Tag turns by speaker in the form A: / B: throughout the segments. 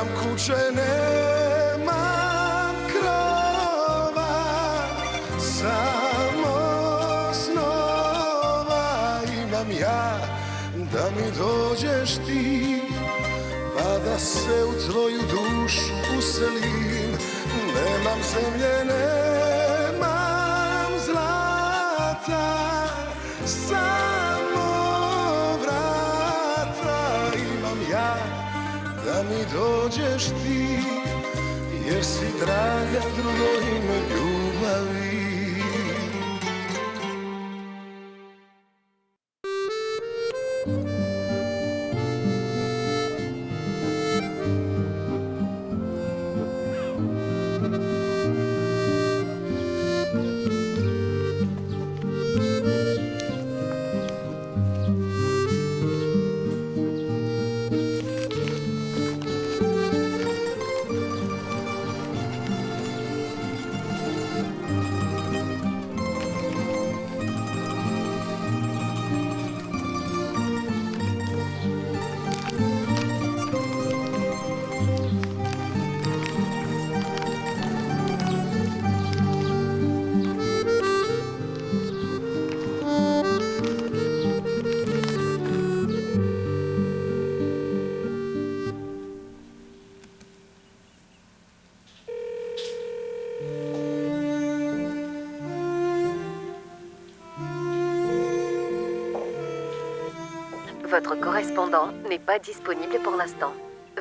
A: Nemam kuće, nemam krova, samo snova imam ja, da mi dođeš ti, pa da se u tvoju dušu uselim. Nemam zemlje, nemam zlata, samo vrata imam ja, da mi dođeš ti, jer si draga drugo ime ljubavi.
B: Votre correspondant n'est pas disponible pour l'instant.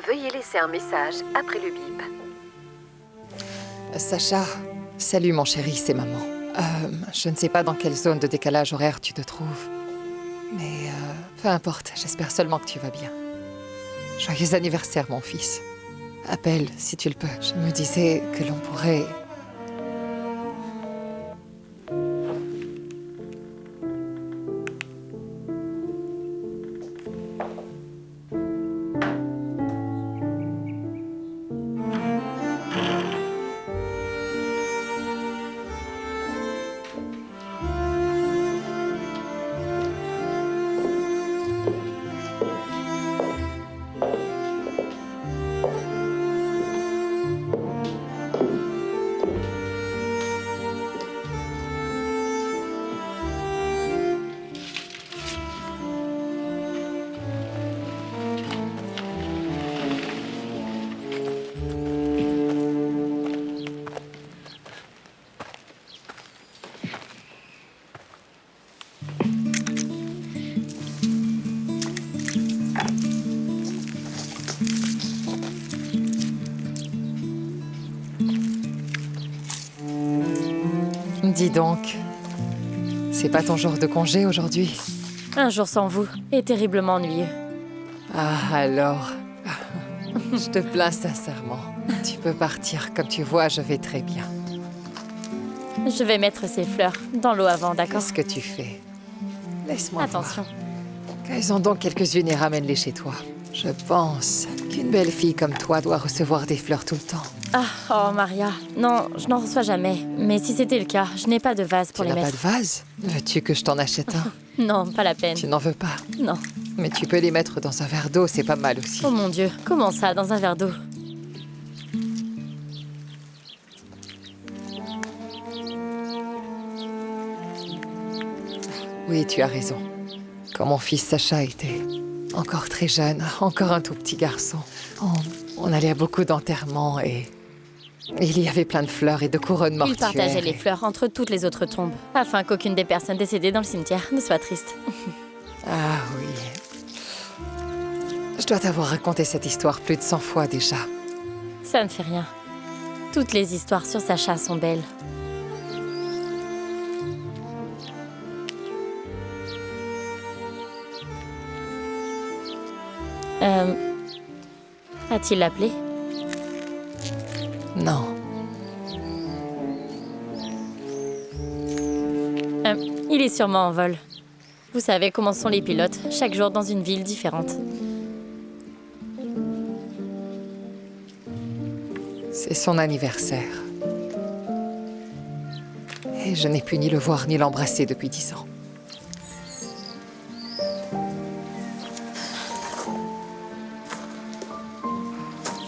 B: Veuillez laisser un message après le bip.
C: Sacha, salut mon chéri, c'est maman. Je ne sais pas dans quelle zone de décalage horaire tu te trouves. Mais peu importe, j'espère seulement que tu vas bien. Joyeux anniversaire mon fils. Appelle si tu le peux. Je me disais que l'on pourrait... Dis donc, c'est pas ton jour de congé aujourd'hui?
D: Un jour sans vous est terriblement ennuyeux.
C: Ah alors, je te plains sincèrement. Tu peux partir, comme tu vois, je vais très bien.
D: Je vais mettre ces fleurs dans l'eau avant, d'accord?
C: Qu'est-ce que tu fais? Laisse-moi
D: Attention.
C: voir. Cueille-en donc quelques-unes et ramène-les chez toi. Je pense qu'une belle fille comme toi doit recevoir des fleurs tout le temps.
D: Ah, oh Maria, non, je n'en reçois jamais. Mais si c'était le cas, je n'ai pas de vase pour les
C: Tu n'as
D: mettre.
C: pas de vase? Veux-tu que je t'en achète un?
D: Non, pas la peine.
C: Tu n'en veux pas?
D: Non.
C: Mais tu peux les mettre dans un verre d'eau, c'est pas mal aussi.
D: Oh mon Dieu, comment ça, dans un verre d'eau?
C: Oui, tu as raison. Quand mon fils Sacha était encore très jeune, encore un tout petit garçon, on allait à beaucoup d'enterrements et il y avait plein de fleurs et de couronnes
D: Il
C: mortuaires.
D: partageait les fleurs entre toutes les autres tombes, afin qu'aucune des personnes décédées dans le cimetière ne soit triste.
C: Ah oui. Je dois t'avoir raconté cette histoire plus de 100 fois déjà.
D: Ça ne fait rien. Toutes les histoires sur Sacha sont belles. A-t-il appelé?
C: Non.
D: Il est sûrement en vol. Vous savez comment sont les pilotes, chaque jour dans une ville différente.
C: C'est son anniversaire. Et je n'ai pu ni le voir ni l'embrasser depuis 10 ans.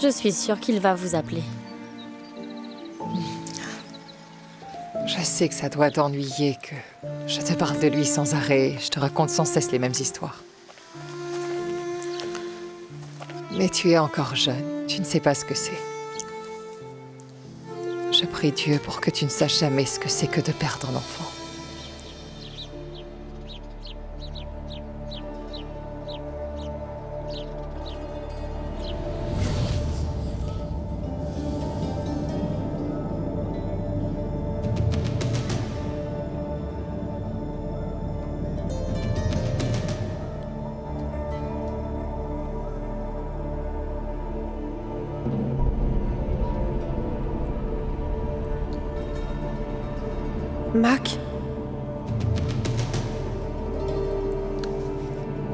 D: Je suis sûre qu'il va vous appeler.
C: Je sais que ça doit t'ennuyer, que je te parle de lui sans arrêt, je te raconte sans cesse les mêmes histoires. Mais tu es encore jeune, tu ne sais pas ce que c'est. Je prie Dieu pour que tu ne saches jamais ce que c'est que de perdre un enfant.
E: Mac?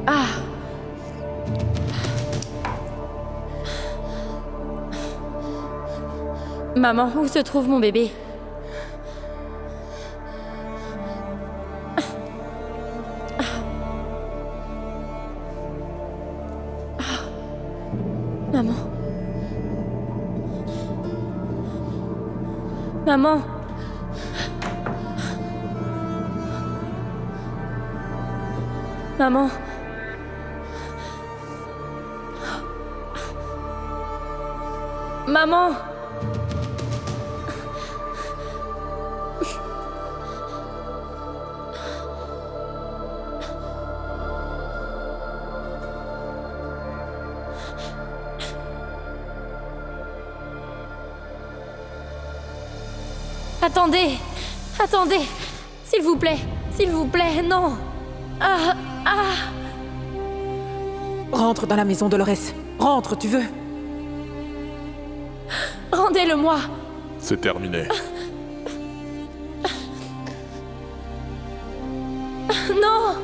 E: Ah!
D: Maman, où se trouve mon bébé? Maman. Maman. Maman. Maman. Attendez! Attendez! S'il vous plaît, non! Ah! Ah!
E: Rentre dans la maison, Dolores. Rentre, tu veux?
D: Rendez-le-moi!
F: C'est terminé.
D: Non!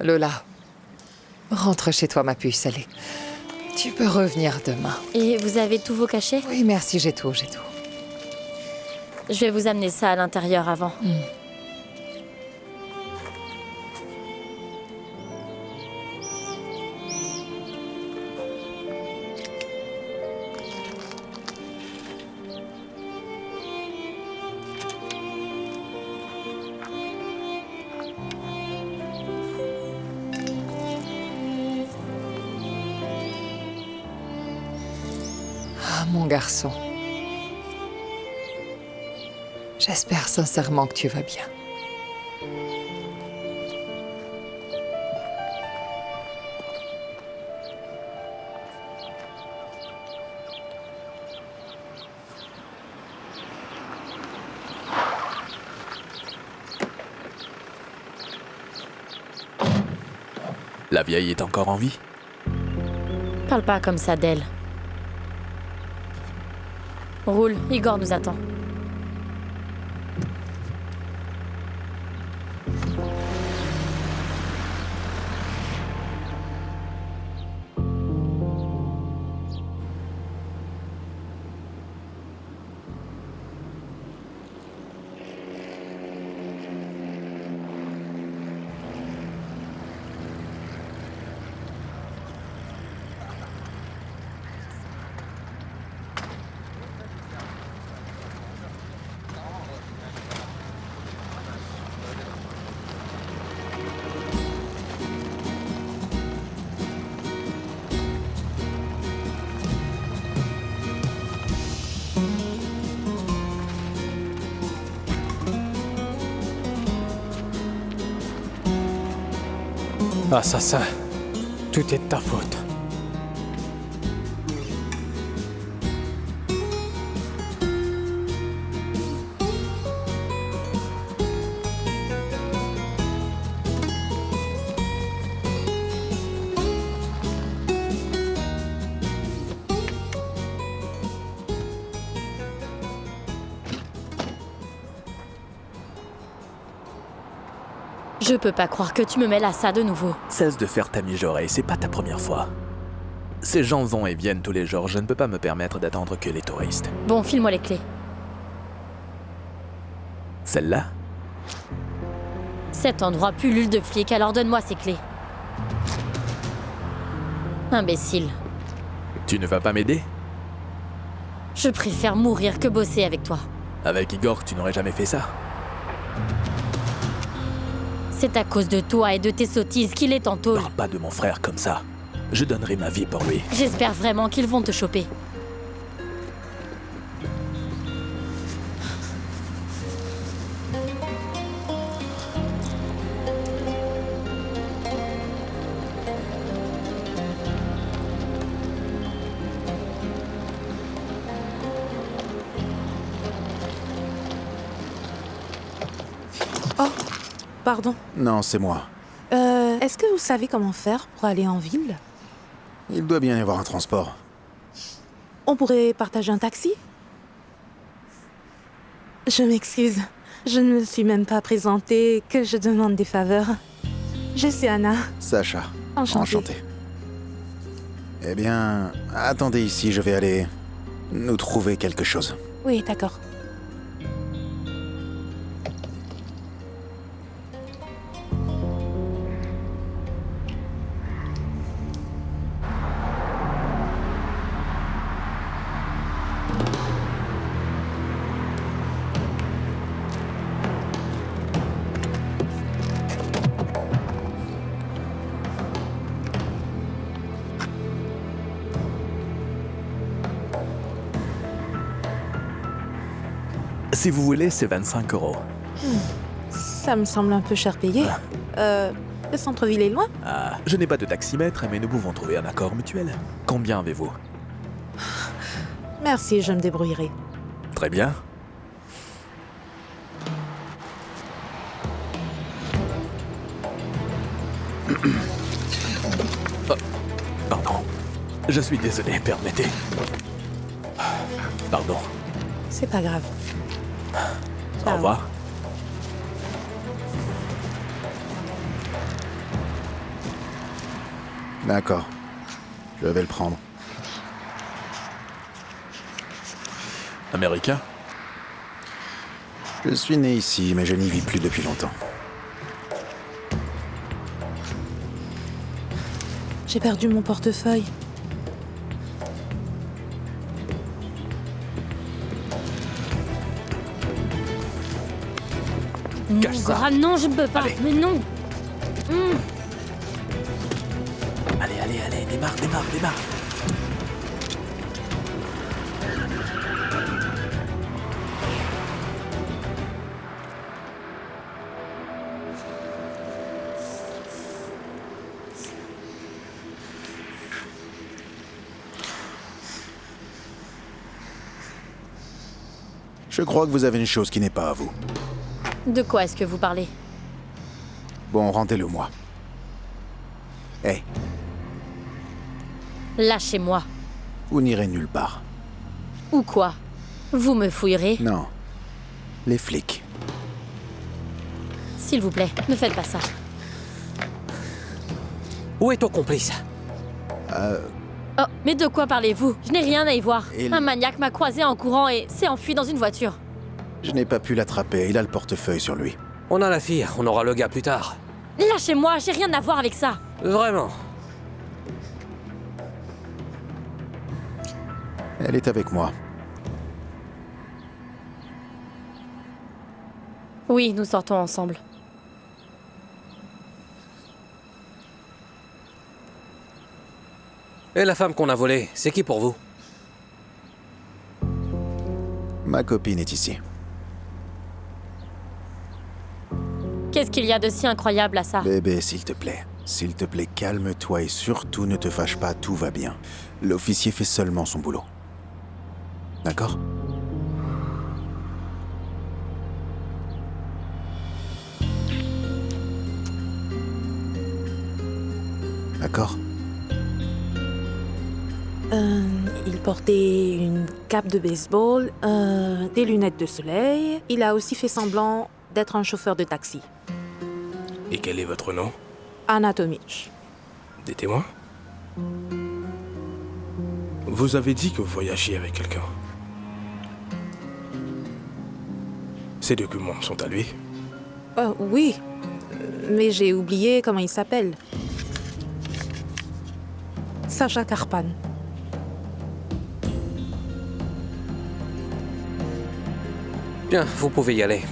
C: Lola, rentre chez toi, ma puce, allez. Tu peux revenir demain.
D: Et vous avez tous vos cachets?
C: Oui, merci, j'ai tout, j'ai tout.
D: Je vais vous amener ça à l'intérieur avant.
C: Ah, mon garçon. J'espère sincèrement que tu vas bien.
F: La vieille est encore en vie?
D: Parle pas comme ça d'elle. Roule, Igor nous attend.
G: Assassin, tout est de ta faute.
D: Je peux pas croire que tu me mêles à ça de nouveau.
F: Cesse de faire ta mijaurée, c'est pas ta première fois. Ces gens vont et viennent tous les jours, je ne peux pas me permettre d'attendre que les touristes.
D: Bon, file-moi les clés.
F: Celle-là?
D: Cet endroit pullule de flics, alors donne-moi ces clés. Imbécile.
F: Tu ne vas pas m'aider?
D: Je préfère mourir que bosser avec toi.
F: Avec Igor, tu n'aurais jamais fait ça.
D: C'est à cause de toi et de tes sottises qu'il est en tôle.
F: Parle pas de mon frère comme ça. Je donnerai ma vie pour lui.
D: J'espère vraiment qu'ils vont te choper.
E: Pardon.
H: Non, c'est moi.
E: Est-ce que vous savez comment faire pour aller en ville?
H: Il doit bien y avoir un transport.
E: On pourrait partager un taxi? Je m'excuse. Je ne me suis même pas présentée, que je demande des faveurs. Je suis Anna.
H: Sacha.
E: Enchantée.
H: Enchanté. Eh bien, attendez ici, je vais aller nous trouver quelque chose.
E: Oui, d'accord.
F: Si vous voulez, c'est 25 €.
E: Ça me semble un peu cher payé. Le centre-ville est loin?
F: Ah, je n'ai pas de taximètre, mais nous pouvons trouver un accord mutuel. Combien avez-vous?
E: Merci, je me débrouillerai.
F: Très bien. Oh, pardon. Je suis désolé, permettez. Pardon.
E: C'est pas grave.
F: Au revoir.
H: D'accord. Je vais le prendre.
F: Américain?
H: Je suis né ici, mais je n'y vis plus depuis longtemps.
E: J'ai perdu mon portefeuille.
F: Cache ça.
D: Ah non, je ne peux pas.
F: Allez.
D: Mais non.
F: Allez, allez, allez, démarre, démarre, démarre.
H: Je crois que vous avez une chose qui n'est pas à vous.
D: De quoi est-ce que vous parlez?
H: Bon, rendez-le-moi. Hé,
D: Lâchez-moi.
H: vous n'irez nulle part.
D: Ou quoi? Vous me fouillerez?
H: Non. Les flics.
D: S'il vous plaît, ne faites pas ça.
G: Où est ton complice?
D: Oh, mais de quoi parlez-vous? Je n'ai rien à y voir.
H: Il-
D: Un maniaque m'a croisé en courant et s'est enfui dans une voiture.
H: Je n'ai pas pu l'attraper, il a le portefeuille sur lui.
G: On a la fille, on aura le gars plus tard.
D: Lâchez-moi, j'ai rien à voir avec ça.
G: Vraiment.
H: Elle est avec moi.
D: Oui, nous sortons ensemble.
G: Et la femme qu'on a volée, c'est qui pour vous?
H: Ma copine est ici.
D: Qu'est-ce qu'il y a de si incroyable à ça?
H: Bébé, s'il te plaît. S'il te plaît, calme-toi et surtout ne te fâche pas, tout va bien. L'officier fait seulement son boulot. D'accord? D'accord?
E: Il portait une cape de baseball, des lunettes de soleil. Il a aussi fait semblant d'être un chauffeur de taxi.
H: Et
I: quel est votre nom?
E: Anna Tomic.
I: Des témoins? Vous avez dit que vous voyagiez avec quelqu'un. Ces documents sont à lui?
E: Oui, mais j'ai oublié comment il s'appelle. Sacha Karpan.
G: Bien, vous pouvez y aller.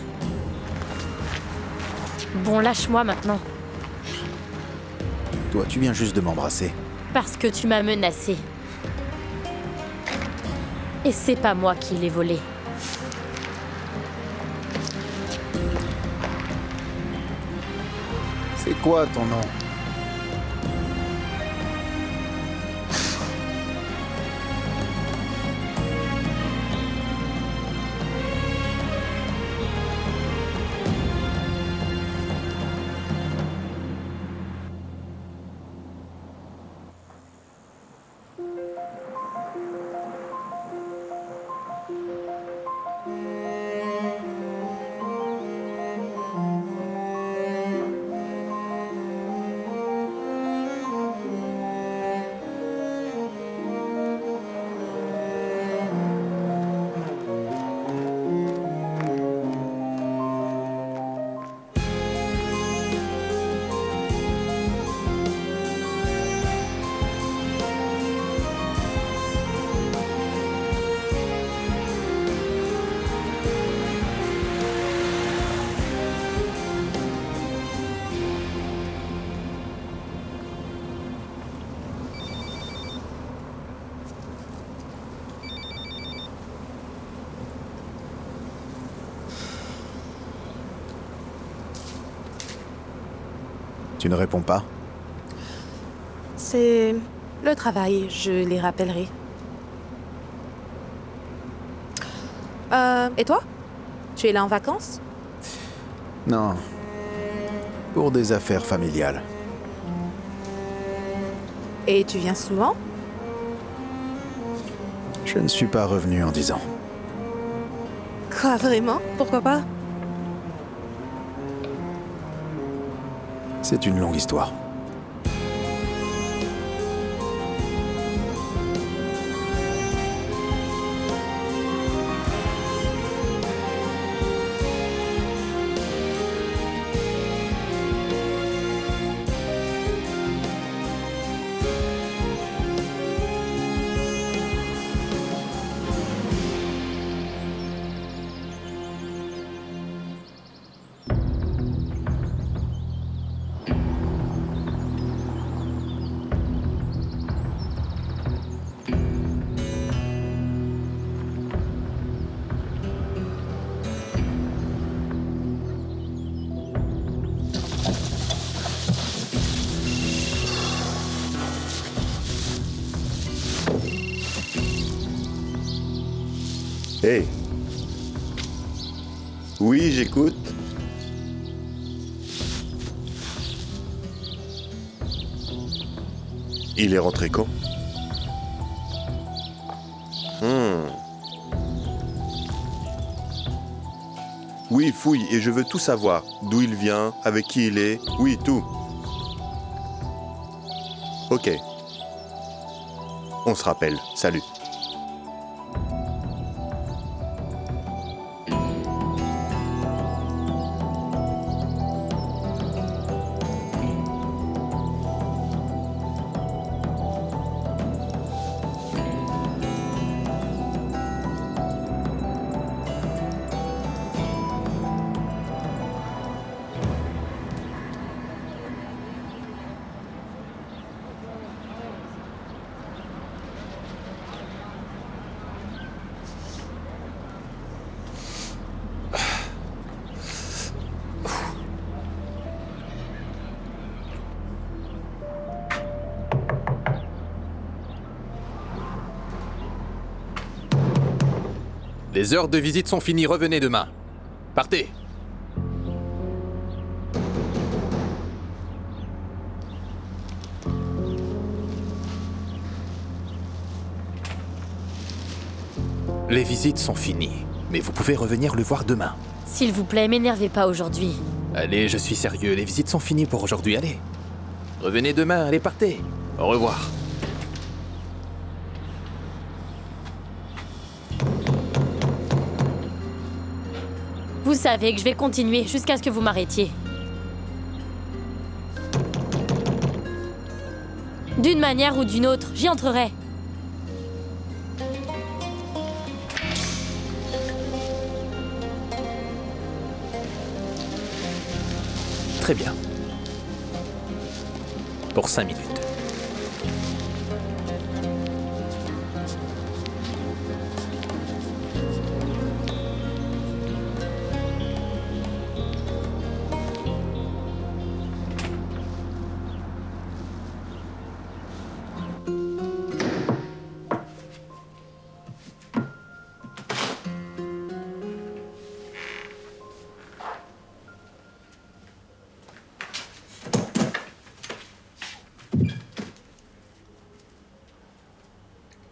D: Bon, lâche-moi maintenant.
H: Toi, tu viens juste de m'embrasser.
D: Parce que tu m'as menacé. Et c'est pas moi qui l'ai volé.
H: C'est quoi ton nom? Tu ne réponds pas?
E: C'est le travail, je les rappellerai. Et toi? Tu es là en vacances?
H: Non. Pour des affaires familiales.
E: Et tu viens souvent?
H: Je ne suis pas revenu en 10 ans.
E: Quoi, vraiment? Pourquoi pas?
H: C'est une longue histoire.
J: Hey. Oui, j'écoute. Il est rentré quand? Oui, fouille, et je veux tout savoir. D'où il vient, avec qui il est. Oui, tout. Ok. On se rappelle. Salut.
F: Les heures de visite sont finies, revenez demain. Partez. Les visites sont finies, mais vous pouvez revenir le voir demain.
D: S'il vous plaît, m'énervez pas aujourd'hui.
F: Allez, je suis sérieux, les visites sont finies pour aujourd'hui, allez. Revenez demain, allez, partez. Au revoir.
D: Vous savez que je vais continuer jusqu'à ce que vous m'arrêtiez. D'une manière ou d'une autre, j'y entrerai.
F: Très bien. Pour 5 minutes.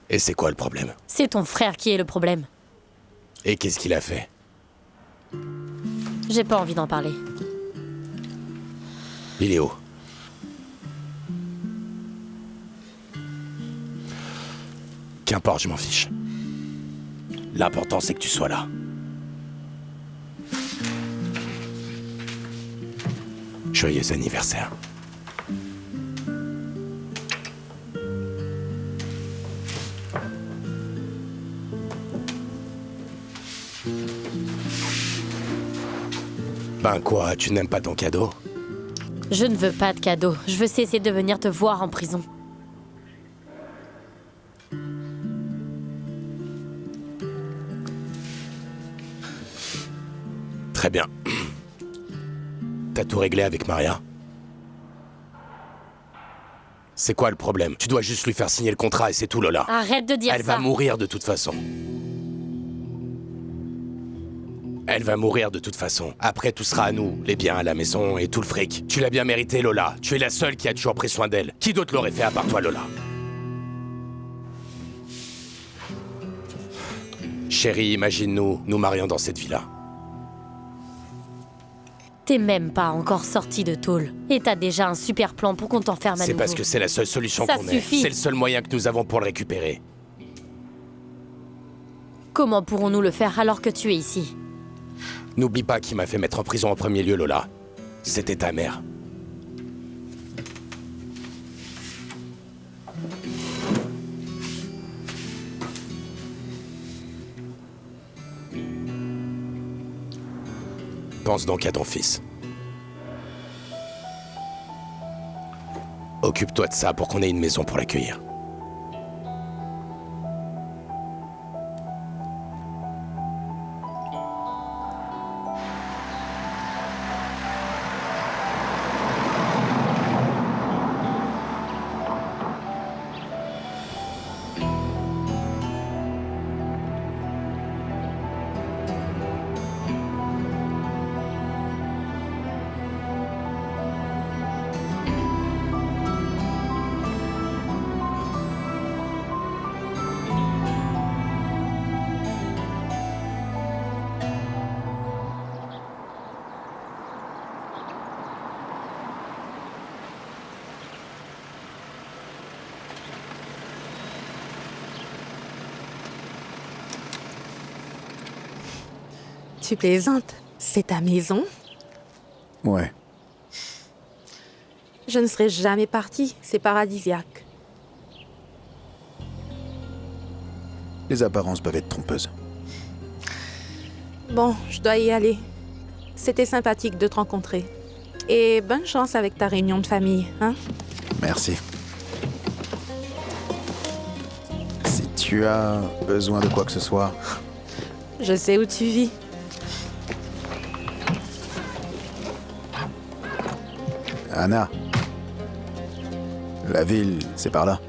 K: Et c'est quoi le problème?
D: C'est ton frère qui est le problème.
K: Et qu'est-ce qu'il a fait?
D: J'ai pas envie d'en parler.
K: Il est où? Qu'importe, je m'en fiche. L'important, c'est que tu sois là. Joyeux anniversaire. Ben quoi, tu n'aimes pas ton cadeau?
D: Je ne veux pas de cadeau. Je veux cesser de venir te voir en prison.
K: Très bien. T'as tout réglé avec Maria? C'est quoi le problème? Tu dois juste lui faire signer le contrat et c'est tout, Lola.
D: Arrête de dire ça.
K: Elle va mourir de toute façon. Elle va mourir de toute façon. Après, tout sera à nous. Les biens à la maison et tout le fric. Tu l'as bien mérité, Lola. Tu es la seule qui a toujours pris soin d'elle. Qui d'autre l'aurait fait à part toi, Lola? Chérie, imagine-nous, nous marions dans cette villa.
D: T'es même pas encore sorti de tôle. Et t'as déjà un super plan pour qu'on t'enferme à nouveau.
K: C'est parce que c'est la seule solution
D: Ça
K: qu'on ait.
D: suffit.
K: C'est le seul moyen que nous avons pour le récupérer.
D: Comment pourrons-nous le faire alors que tu es ici?
K: N'oublie pas qui m'a fait mettre en prison en premier lieu, Lola. C'était ta mère. Pense donc à ton fils. Occupe-toi de ça pour qu'on ait une maison pour l'accueillir.
E: Tu plaisantes? C'est ta maison?
H: Ouais.
E: Je ne serais jamais partie. C'est paradisiaque.
H: Les apparences peuvent être trompeuses.
E: Bon, je dois y aller. C'était sympathique de te rencontrer. Et bonne chance avec ta réunion de famille, hein?
H: Merci. Si tu as besoin de quoi que ce soit,
E: Je sais où tu vis.
H: Anna. La ville, c'est par là.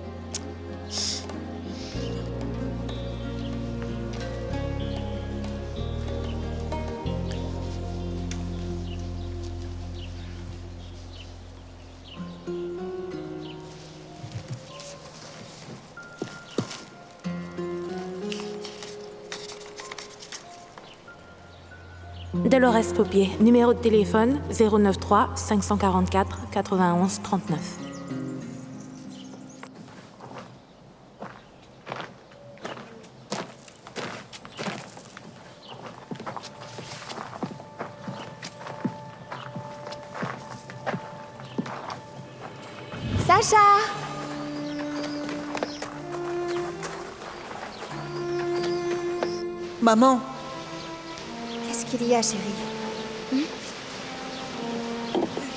E: Dolores Popier, numéro de téléphone 093 544 91 39.
B: Sacha!
H: Maman!
B: Qu'est-ce qu'il y a, chérie?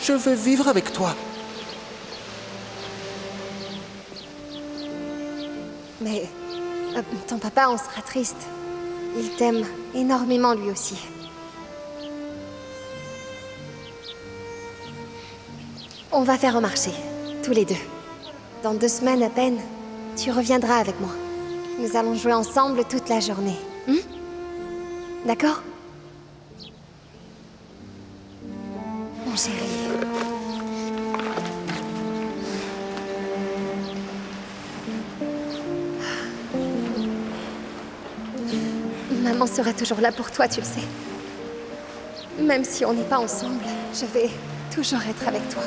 H: Je veux vivre avec toi.
B: Mais ton papa en sera triste. Il t'aime énormément lui aussi. On va faire un marché, tous les deux. Dans 2 semaines à peine, tu reviendras avec moi. Nous allons jouer ensemble toute la journée. D'accord? Mon chéri. Maman sera toujours là pour toi, tu le sais. Même si on n'est pas ensemble, je vais toujours être avec toi.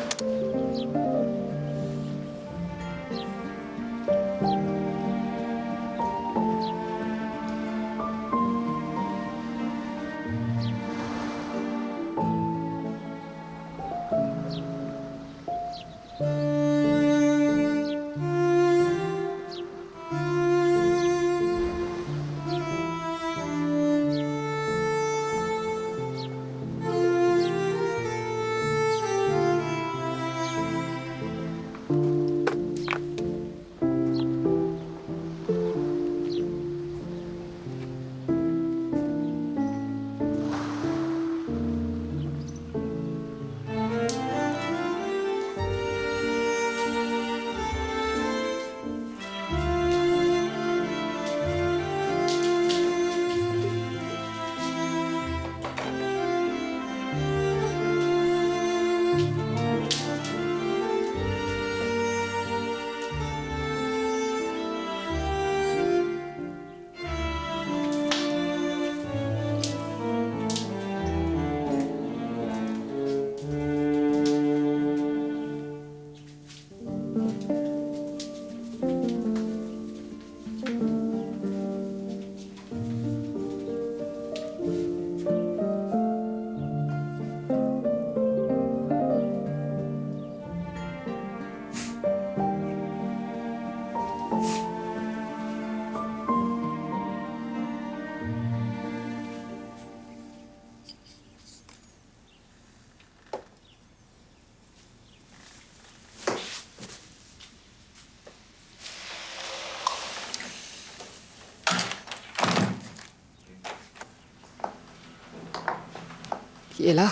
C: Qui est là?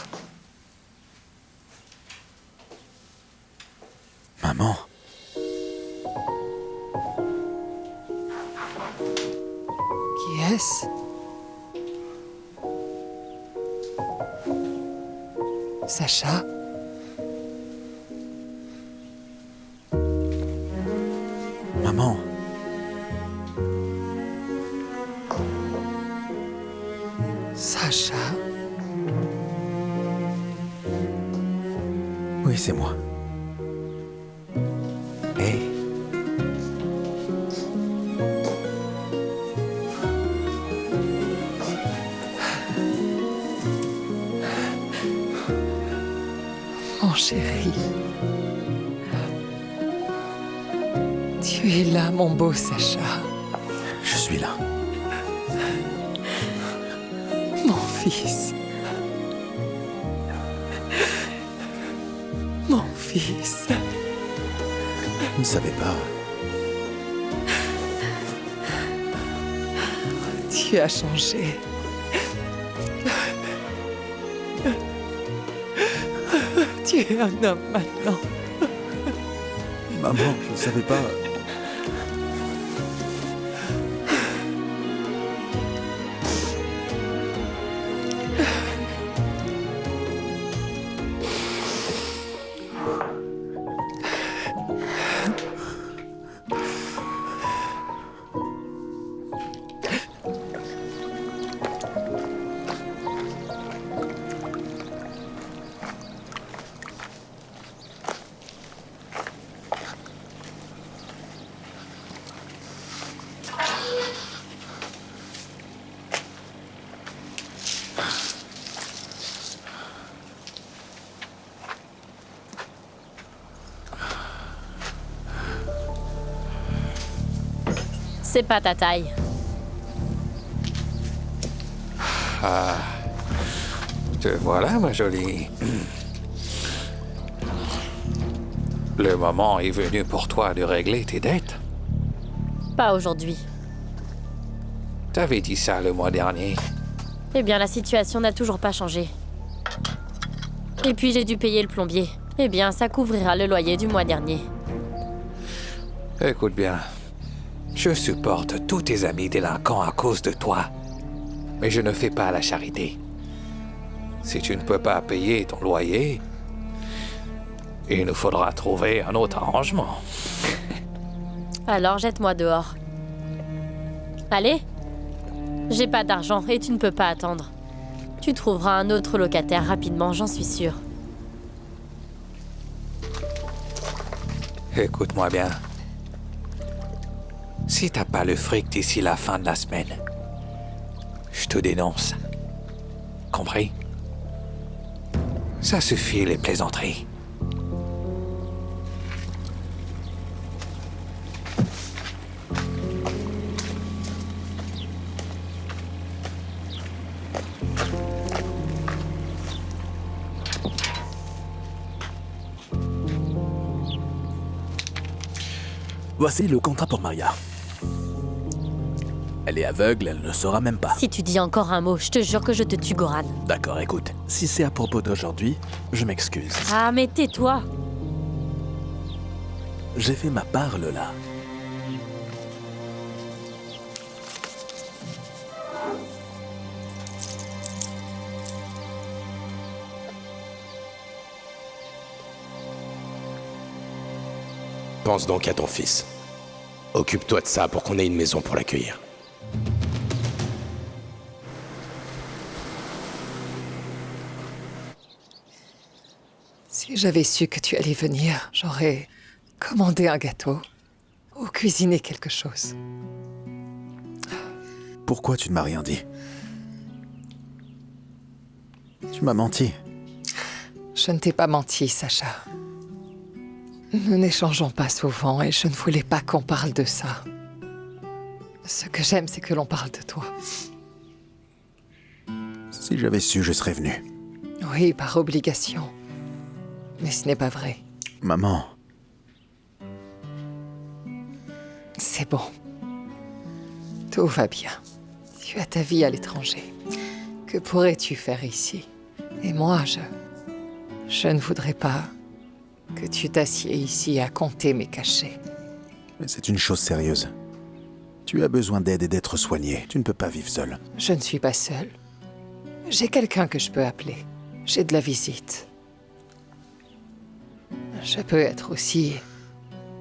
H: Maman.
C: Qui est-ce? Sacha?
H: Maman.
C: Sacha?
H: Oui, c'est moi. Hé.
C: Mon chéri. Tu es là, mon beau Sacha.
H: Je suis là.
C: Mon fils. Mon fils.
H: Vous ne savez pas.
C: Tu as changé. Tu es un homme maintenant.
H: Maman, je ne savais pas.
D: C'est pas ta taille.
G: Ah, te voilà, ma jolie. Le moment est venu pour toi de régler tes dettes.
D: Pas aujourd'hui.
G: T'avais dit ça le mois dernier.
D: Eh bien, la situation n'a toujours pas changé. Et puis, j'ai dû payer le plombier. Eh bien, ça couvrira le loyer du mois dernier.
G: Écoute bien, je supporte tous tes amis délinquants à cause de toi. Mais je ne fais pas la charité. Si tu ne peux pas payer ton loyer, il nous faudra trouver un autre arrangement.
D: Alors, jette-moi dehors. Allez. J'ai pas d'argent et tu ne peux pas attendre. Tu trouveras un autre locataire rapidement, j'en suis sûre.
G: Écoute-moi bien. Si t'as pas le fric d'ici la fin de la semaine, je te dénonce. Compris? Ça suffit les plaisanteries.
F: Voici le contrat pour Maria. Elle est aveugle, elle ne saura même pas.
D: Si tu dis encore un mot, je te jure que je te tue, Goran.
F: D'accord, écoute. Si c'est à propos d'aujourd'hui, je m'excuse.
D: Ah, mais tais-toi.
F: J'ai fait ma part, Lola.
K: Pense donc à ton fils. Occupe-toi de ça pour qu'on ait une maison pour l'accueillir.
C: Si j'avais su que tu allais venir, j'aurais commandé un gâteau ou cuisiné quelque chose.
H: Pourquoi tu ne m'as rien dit? Tu m'as menti.
C: Je ne t'ai pas menti, Sacha. Nous n'échangeons pas souvent et je ne voulais pas qu'on parle de ça. Ce que j'aime, c'est que l'on parle de toi.
H: Si j'avais su, je serais venu.
C: Oui, par obligation. Mais ce n'est pas vrai.
H: Maman.
C: C'est bon. Tout va bien. Tu as ta vie à l'étranger. Que pourrais-tu faire ici? Et moi, je ne voudrais pas que tu t'assieds ici à compter mes cachets.
H: Mais c'est une chose sérieuse. Tu as besoin d'aide et d'être soigné. Tu ne peux pas vivre seul.
C: Je ne suis pas seule. J'ai quelqu'un que je peux appeler. J'ai de la visite. Je peux être aussi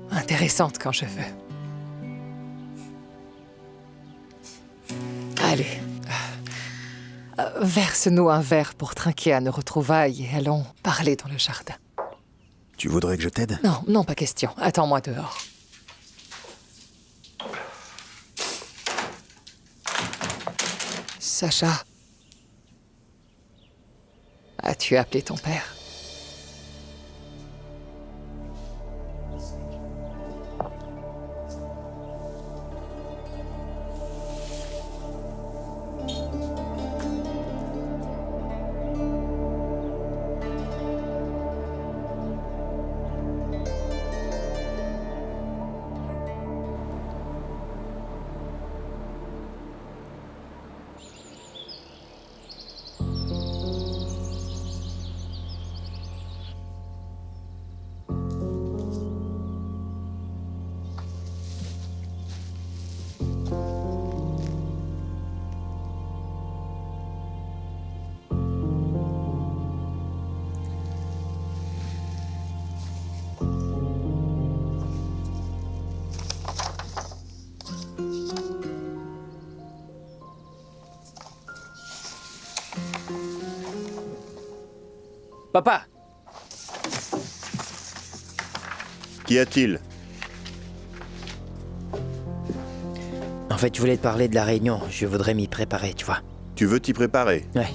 C: intéressante quand je veux. Allez. Verse-nous un verre pour trinquer à nos retrouvailles et allons parler dans le jardin.
H: Tu voudrais que je t'aide?
C: Non, non, pas question. Attends-moi dehors. Sacha. As-tu appelé ton père?
L: Papa!
J: Qu'y a-t-il?
L: En fait, je voulais te parler de la réunion. Je voudrais m'y préparer, tu vois.
J: Tu veux t'y préparer?
L: Ouais.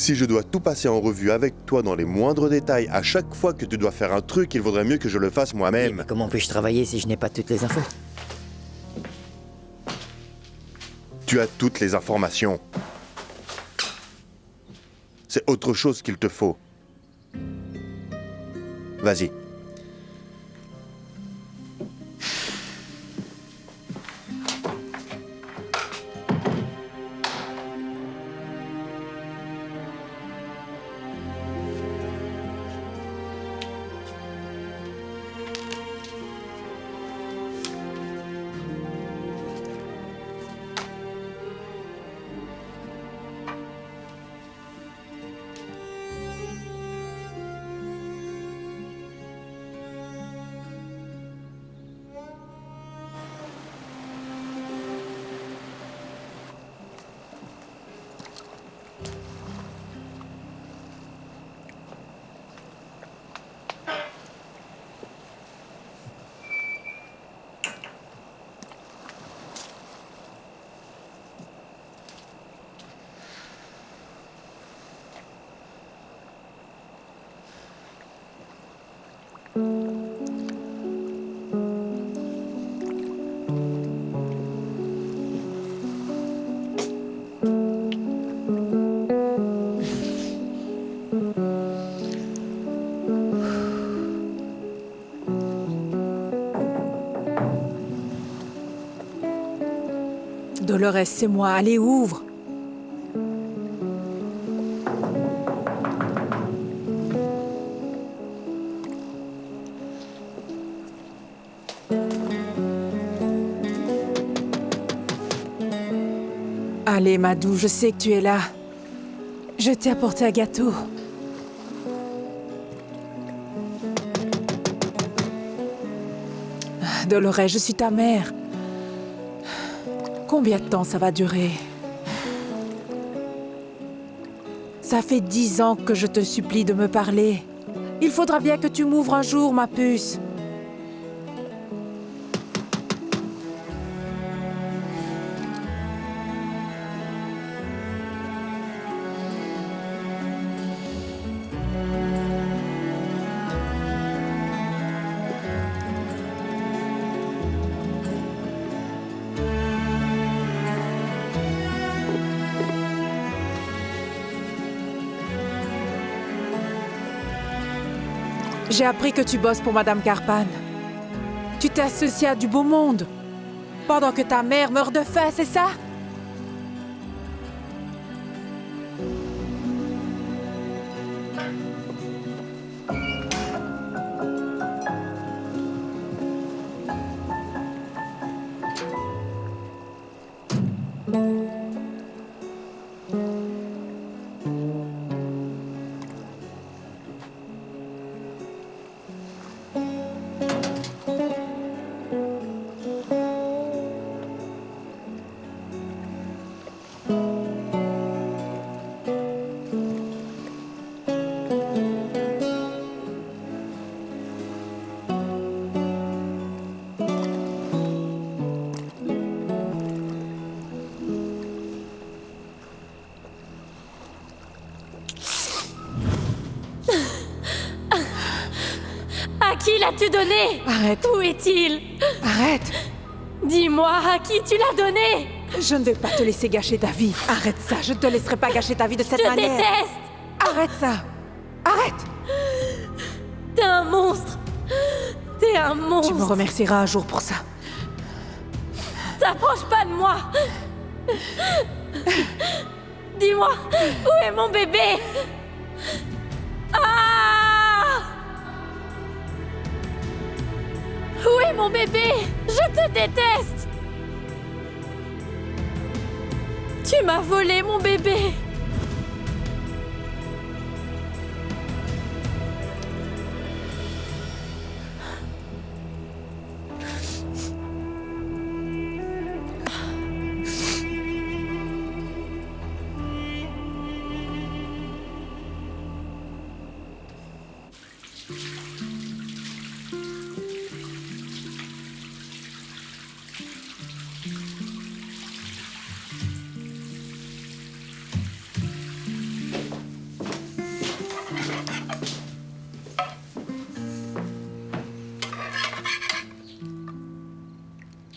J: Si je dois tout passer en revue avec toi dans les moindres détails, à chaque fois que tu dois faire un truc, il vaudrait mieux que je le fasse moi-même.
L: Mais comment puis-je travailler si je n'ai pas toutes les infos?
J: Tu as toutes les informations. C'est autre chose qu'il te faut. Vas-y.
M: Dolores, c'est moi. Allez, ouvre. Allez, Madou, je sais que tu es là. Je t'ai apporté un gâteau. Dolores, je suis ta mère. Combien de temps ça va durer? Ça fait 10 ans que je te supplie de me parler. Il faudra bien que tu m'ouvres un jour, ma puce. J'ai appris que tu bosses pour Madame Carpan. Tu t'es associée à du beau monde. Pendant que ta mère meurt de faim, c'est ça?
D: À qui l'as-tu donné?
M: Arrête.
D: Où est-il?
M: Arrête.
D: Dis-moi, à qui tu l'as donné?
M: Je ne vais pas te laisser gâcher ta vie. Arrête ça, je ne te laisserai pas gâcher ta vie de cette manière.
D: Je déteste!
M: Arrête ça. Arrête.
D: T'es un monstre. T'es un monstre.
M: Tu me remercieras un jour pour ça.
D: T'approches pas de moi. Dis-moi, où est mon bébé? Ah! Où est mon bébé? Je te déteste! Tu m'as volé mon bébé!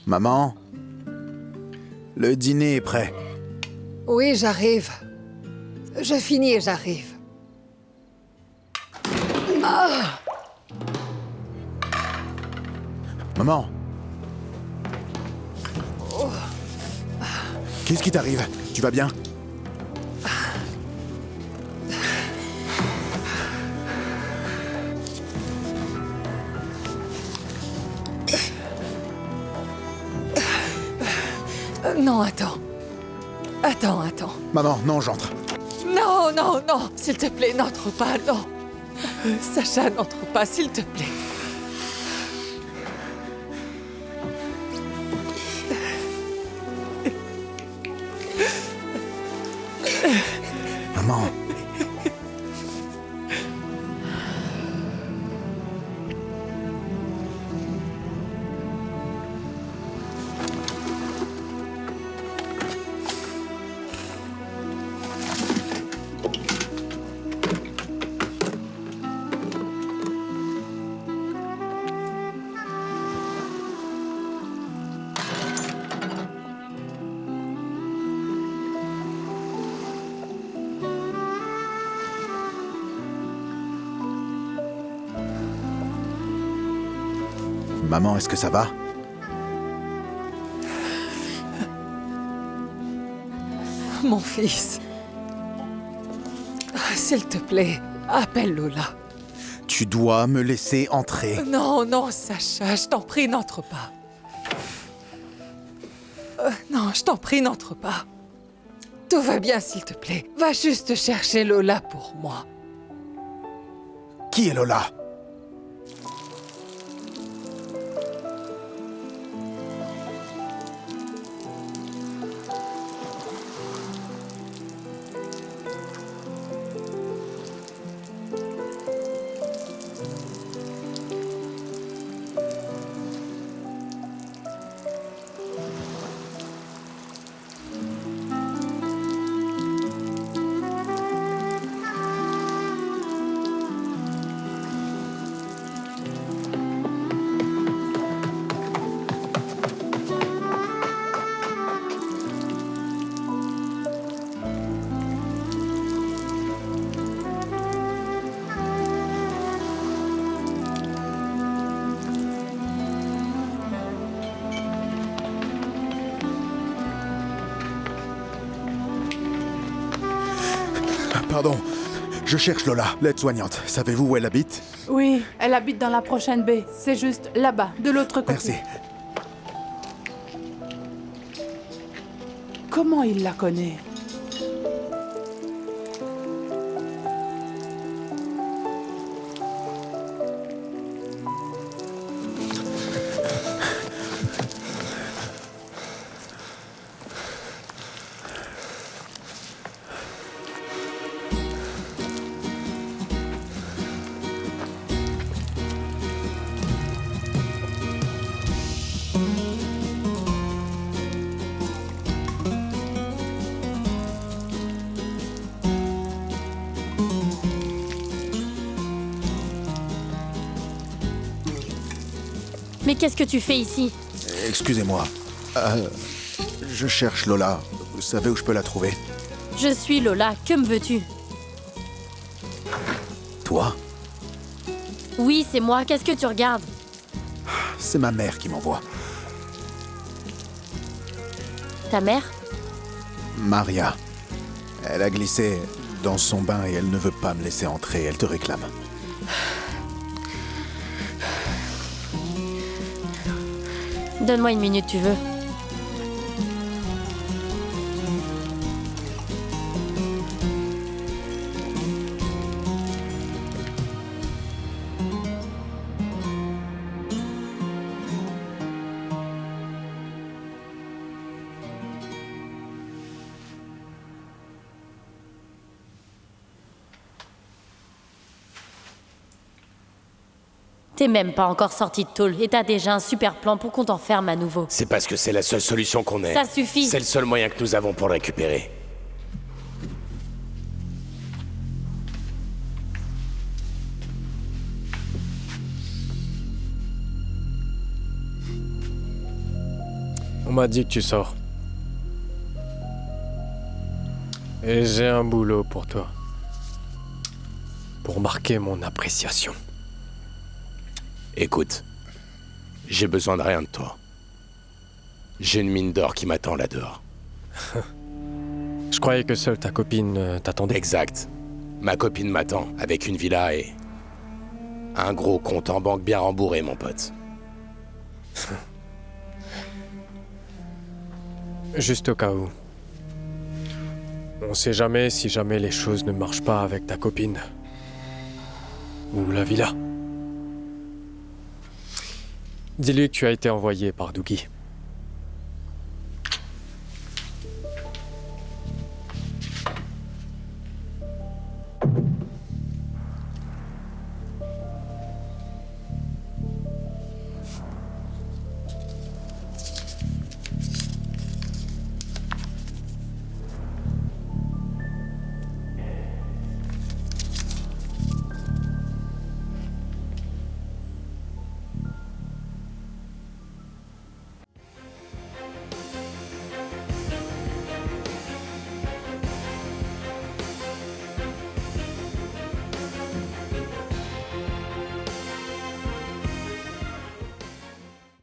H: Maman, le dîner est prêt.
C: Oui, j'arrive. Je finis et j'arrive. Ah!
H: Maman. Qu'est-ce qui t'arrive? Tu vas bien?
C: Non, attends. Attends.
H: Maman, non, j'entre.
C: Non, s'il te plaît, n'entre pas, non. Sacha, n'entre pas, s'il te plaît.
H: Maman. Maman, est-ce que ça va?
C: Mon fils. S'il te plaît, appelle Lola.
H: Tu dois me laisser entrer.
C: Non, Sacha, je t'en prie, n'entre pas. Non, je t'en prie, n'entre pas. Tout va bien, s'il te plaît. Va juste chercher Lola pour moi.
H: Qui est Lola? Pardon, je cherche Lola, l'aide-soignante. Savez-vous où elle habite?
E: Oui, elle habite dans la prochaine baie. C'est juste là-bas, de l'autre côté.
H: Merci.
E: Comment il la connaît?
D: Mais qu'est-ce que tu fais ici?
H: Excusez-moi. Je cherche Lola. Vous savez où je peux la trouver?
D: Je suis Lola, que me veux-tu?
H: Toi?
D: Oui, c'est moi, qu'est-ce que tu regardes?
H: C'est ma mère qui m'envoie.
D: Ta mère?
H: Maria. Elle a glissé dans son bain et elle ne veut pas me laisser entrer. Elle te réclame.
D: Donne-moi une minute, tu veux? T'es même pas encore sorti de tôle et t'as déjà un super plan pour qu'on t'enferme à nouveau.
K: C'est parce que c'est la seule solution qu'on ait.
D: Ça suffit.
K: C'est le seul moyen que nous avons pour le récupérer.
I: m'a dit que tu sors. Et j'ai un boulot pour toi. Pour marquer mon appréciation.
K: Écoute, j'ai besoin de rien de toi. J'ai une mine d'or qui m'attend là dehors.
I: Je croyais que seule ta copine t'attendait.
K: Exact. Ma copine m'attend avec une villa et un gros compte en banque bien rembourré, mon pote.
I: Juste au cas où. On sait jamais si jamais les choses ne marchent pas avec ta copine. Ou la villa. Dis-lui que tu as été envoyé par Dougie.